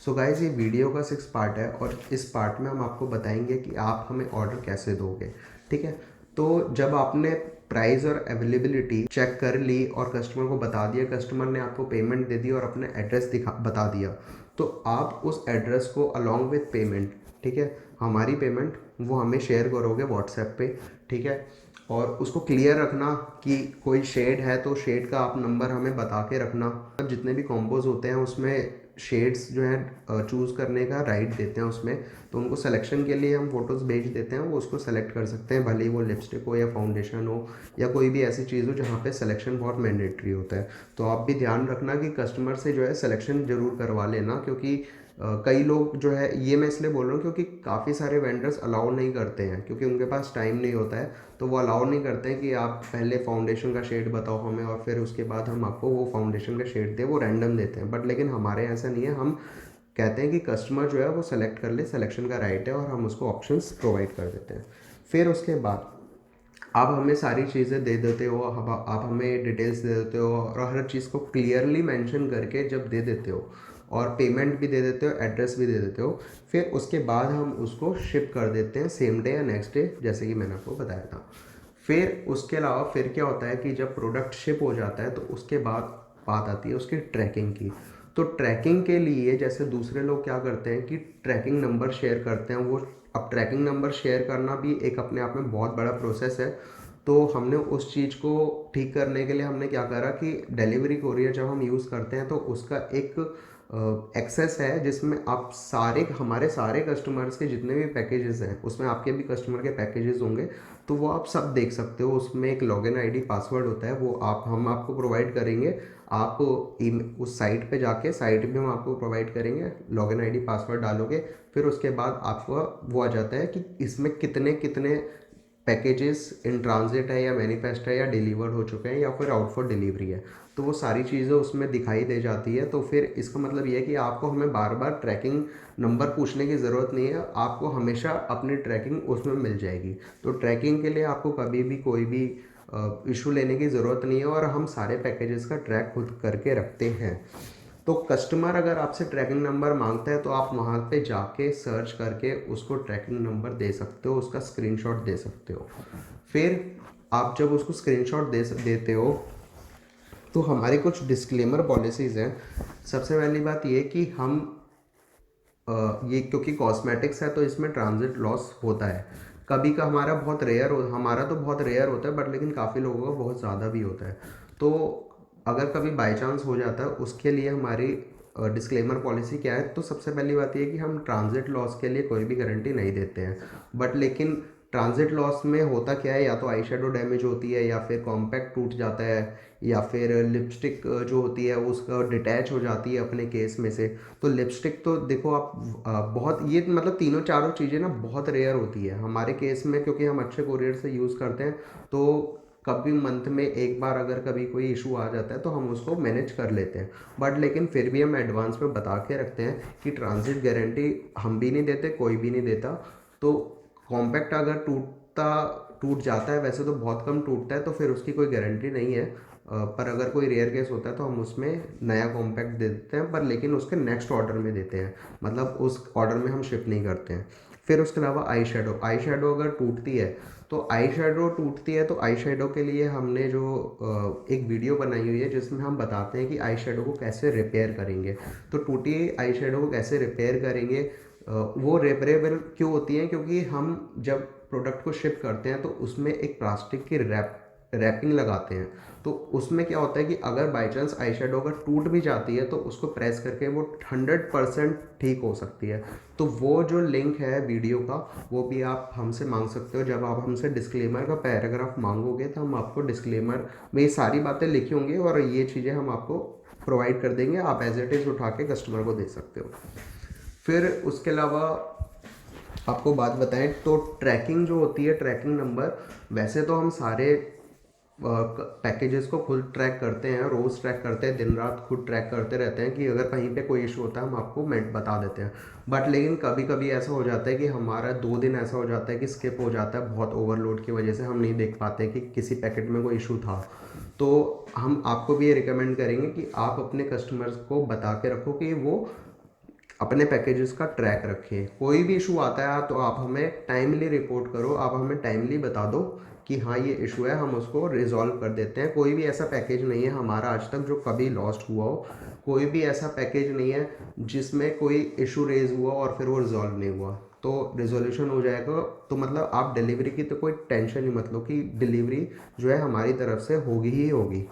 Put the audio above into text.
So guys, ये video का 6 part है और इस पार्ट में हम आपको बताएंगे कि आप हमें ऑर्डर कैसे दोगे। ठीक है, तो जब आपने प्राइस और अवेलेबिलिटी चेक कर ली और कस्टमर को बता दिया, कस्टमर ने आपको पेमेंट दे दी और अपना एड्रेस बता दिया, तो आप उस एड्रेस को अलॉन्ग विथ पेमेंट, ठीक है, हमारी पेमेंट वो हमें शेयर करोगे व्हाट्सएप पे। ठीक है, और उसको क्लियर रखना कि कोई शेड है तो शेड का आप नंबर हमें बता के रखना। अब जितने भी कॉम्बोज होते हैं उसमें शेड्स जो है चूज़ करने का राइट देते हैं उसमें, तो उनको सिलेक्शन के लिए हम फोटोज़ भेज देते हैं, वो उसको सेलेक्ट कर सकते हैं, भले ही वो लिपस्टिक हो या फाउंडेशन हो या कोई भी ऐसी चीज़ हो जहाँ पे सिलेक्शन बहुत मैंडेटरी होता है। तो आप भी ध्यान रखना कि कस्टमर से जो है सिलेक्शन ज़रूर करवा लेना, क्योंकि कई लोग जो है, ये मैं इसलिए बोल रहा हूँ क्योंकि काफ़ी सारे वेंडर्स अलाउ नहीं करते हैं, क्योंकि उनके पास टाइम नहीं होता है, तो वो अलाउ नहीं करते हैं कि आप पहले फाउंडेशन का शेड बताओ हमें और फिर उसके बाद हम आपको वो फाउंडेशन का शेड दें, वो रैंडम देते हैं। बट लेकिन हमारे ऐसा नहीं है, हम कहते हैं कि कस्टमर जो है वो सेलेक्ट कर ले, सिलेक्शन का राइट है और हम उसको ऑप्शंस प्रोवाइड कर देते हैं। फिर उसके बाद आप हमें सारी चीज़ें दे देते हो, आप हमें डिटेल्स दे देते हो और हर चीज़ को क्लियरली मेंशन करके जब दे देते हो और पेमेंट भी दे देते हो, एड्रेस भी दे देते हो, फिर उसके बाद हम उसको शिप कर देते हैं सेम डे या नेक्स्ट डे, जैसे कि मैंने आपको बताया था। फिर उसके अलावा फिर क्या होता है कि जब प्रोडक्ट शिप हो जाता है तो उसके बाद बात आती है उसकी ट्रैकिंग की। तो ट्रैकिंग के लिए जैसे दूसरे लोग क्या करते हैं कि ट्रैकिंग नंबर शेयर करते हैं, वो अब ट्रैकिंग नंबर शेयर करना भी एक अपने आप में बहुत बड़ा प्रोसेस है। तो हमने उस चीज़ को ठीक करने के लिए हमने क्या करा कि डिलीवरी कोरियर जब हम यूज़ करते हैं तो उसका एक एक्सेस है जिसमें आप हमारे सारे कस्टमर्स के जितने भी पैकेजेस हैं उसमें आपके भी कस्टमर के पैकेजेस होंगे, तो वो आप सब देख सकते हो। उसमें एक लॉगिन आईडी पासवर्ड होता है, वो हम आपको प्रोवाइड करेंगे। आप उस साइट पे जाके, साइट भी हम आपको प्रोवाइड करेंगे, लॉगिन आईडी पासवर्ड डालोगे, फिर उसके बाद आपको वो आ जाता है कि इसमें कितने कितने पैकेजेस इन ट्रांजिट है या मैनिफेस्ट है या डिलीवर्ड हो चुके हैं या फिर आउट फॉर डिलीवरी है, तो वो सारी चीज़ें उसमें दिखाई दे जाती है। तो फिर इसका मतलब ये है कि आपको हमें बार बार ट्रैकिंग नंबर पूछने की ज़रूरत नहीं है, आपको हमेशा अपनी ट्रैकिंग उसमें मिल जाएगी। तो ट्रैकिंग के लिए आपको कभी भी कोई भी इशू लेने की ज़रूरत नहीं है और हम सारे पैकेजेस का ट्रैक खुद करके रखते हैं। तो कस्टमर अगर आपसे ट्रैकिंग नंबर मांगता है तो आप वहाँ पे जाके सर्च करके उसको ट्रैकिंग नंबर दे सकते हो, उसका स्क्रीनशॉट दे सकते हो। फिर आप जब उसको स्क्रीनशॉट देते हो तो हमारी कुछ डिस्क्लेमर पॉलिसीज़ हैं। सबसे पहली बात ये कि हम ये क्योंकि कॉस्मेटिक्स है तो इसमें ट्रांजिट लॉस होता है। कभी का हमारा तो बहुत रेयर होता है, बट लेकिन काफ़ी लोगों का बहुत ज़्यादा भी होता है। तो अगर कभी बाई चांस हो जाता है उसके लिए हमारी डिस्क्लेमर पॉलिसी क्या है, तो सबसे पहली बात ये कि हम ट्रांजिट लॉस के लिए कोई भी गारंटी नहीं देते हैं। बट लेकिन ट्रांजिट लॉस में होता क्या है, या तो आई शेडो डैमेज होती है या फिर कॉम्पैक्ट टूट जाता है या फिर लिपस्टिक जो होती है उसका डिटैच हो जाती है अपने केस में से। तो लिपस्टिक तो देखो आप बहुत, ये मतलब तीनों चारों चीज़ें ना बहुत रेयर होती है हमारे केस में, क्योंकि हम अच्छे कोरियर से यूज़ करते हैं। तो कभी मंथ में एक बार अगर कभी कोई इशू आ जाता है तो हम उसको मैनेज कर लेते हैं। बट लेकिन फिर भी हम एडवांस में बता के रखते हैं कि ट्रांजिट गारंटी हम भी नहीं देते, कोई भी नहीं देता। तो कॉम्पैक्ट अगर टूट जाता है, वैसे तो बहुत कम टूटता है, तो फिर उसकी कोई गारंटी नहीं है। पर अगर कोई रेयर केस होता है तो हम उसमें नया कॉम्पैक्ट दे देते हैं, पर लेकिन उसके नेक्स्ट ऑर्डर में देते हैं, मतलब उस ऑर्डर में हम शिप नहीं करते हैं। फिर उसके अलावा आई शेडो अगर टूटती है तो आई शेडो के लिए हमने जो एक वीडियो बनाई हुई है जिसमें हम बताते हैं कि आई शेडो को कैसे रिपेयर करेंगे। तो टूटी आई शेडो को कैसे रिपेयर करेंगे, वो रिपेरेबल क्यों होती है, क्योंकि हम जब प्रोडक्ट को शिप करते हैं तो उसमें एक प्लास्टिक की रैपिंग लगाते हैं। तो उसमें क्या होता है कि अगर बाई चांस आई शेडो अगर टूट भी जाती है तो उसको प्रेस करके वो 100% ठीक हो सकती है। तो वो जो लिंक है वीडियो का, वो भी आप हमसे मांग सकते हो। जब आप हमसे डिस्क्लेमर का पैराग्राफ मांगोगे तो हम आपको डिस्क्लेमर में ये सारी बातें लिखी होंगी और ये चीज़ें हम आपको प्रोवाइड कर देंगे, आप एज इट इज़ उठा के कस्टमर को दे सकते हो। फिर उसके अलावा आपको बात बताएं तो ट्रैकिंग जो होती है, ट्रैकिंग नंबर, वैसे तो हम सारे पैकेजेस को खुद ट्रैक करते हैं, रोज़ ट्रैक करते हैं, दिन रात खुद ट्रैक करते रहते हैं कि अगर कहीं पे कोई इशू होता है हम आपको बता देते हैं। बट लेकिन कभी कभी ऐसा हो जाता है कि हमारा 2 दिन ऐसा हो जाता है कि स्किप हो जाता है, बहुत ओवरलोड की वजह से हम नहीं देख पाते कि किसी पैकेट में कोई इशू था। तो हम आपको भी ये रिकमेंड करेंगे कि आप अपने कस्टमर्स को बता के रखो कि वो अपने पैकेजेस का ट्रैक रखें। कोई भी इशू आता है तो आप हमें टाइमली रिपोर्ट करो, आप हमें टाइमली बता दो कि हाँ ये इशू है, हम उसको रिजॉल्व कर देते हैं। कोई भी ऐसा पैकेज नहीं है हमारा आज तक जो कभी लॉस्ट हुआ हो, कोई भी ऐसा पैकेज नहीं है जिसमें कोई इशू रेज हुआ और फिर वो रिजॉल्व नहीं हुआ। तो रिजोल्यूशन हो जाएगा। तो मतलब आप डिलीवरी की तो कोई टेंशन ही मत लो कि डिलीवरी जो है हमारी तरफ से होगी ही होगी।